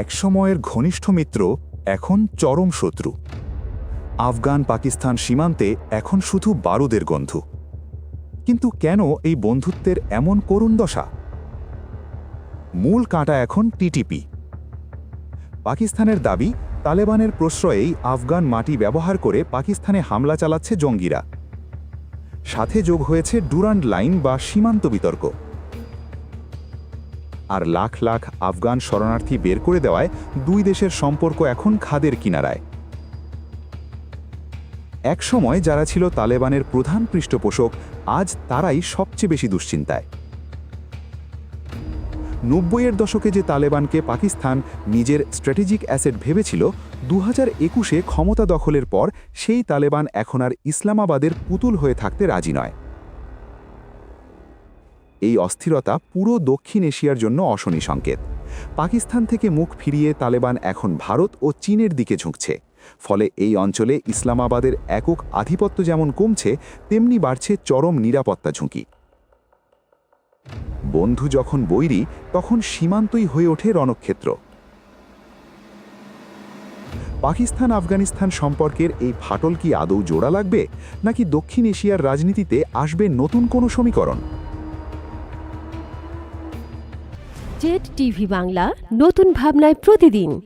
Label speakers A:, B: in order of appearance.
A: একসময়ের ঘনিষ্ঠ মিত্র এখন চরম শত্রু। আফগান পাকিস্তান সীমান্তে এখন শুধু বারুদের গন্ধ। কিন্তু কেন এই বন্ধুত্বের এমন করুণ দশা? মূল কাঁটা এখন টিটিপি। পাকিস্তানের দাবি, তালেবানের প্রশ্রয়েই আফগান মাটি ব্যবহার করে পাকিস্তানে হামলা চালাচ্ছে জঙ্গিরা। সাথে যোগ হয়েছে ডুরান্ড লাইন বা সীমান্ত বিতর্ক। আর লাখ লাখ আফগান শরণার্থী বের করে দেওয়ায় দুই দেশের সম্পর্ক এখন খাদের কিনারায়। একসময় যারা ছিল তালেবানের প্রধান পৃষ্ঠপোষক, আজ তারাই সবচেয়ে বেশি দুশ্চিন্তায়। ৯০-এর দশকে যে তালেবানকে পাকিস্তান নিজের স্ট্র্যাটেজিক অ্যাসেট ভেবেছিল, ২০২১-এ ক্ষমতা দখলের পর সেই তালেবান এখন আর ইসলামাবাদের পুতুল হয়ে থাকতে রাজি নয়। এই অস্থিরতা পুরো দক্ষিণ এশিয়ার জন্য অশনি সংকেত। পাকিস্তান থেকে মুখ ফিরিয়ে তালেবান এখন ভারত ও চীনের দিকে ঝুঁকছে। ফলে এই অঞ্চলে ইসলামাবাদের একক আধিপত্য যেমন কমছে, তেমনি বাড়ছে চরম নিরাপত্তা ঝুঁকি। বন্ধু যখন বৈরী, তখন সীমান্তই হয়ে ওঠে রণক্ষেত্র। পাকিস্তান আফগানিস্তান সম্পর্কের এই ফাটল কি আদৌ জোড়া লাগবে, নাকি দক্ষিণ এশিয়ার রাজনীতিতে আসবে নতুন কোনো সমীকরণ?
B: জেড টিভি বাংলা, নতুন ভাবনায় প্রতিদিন।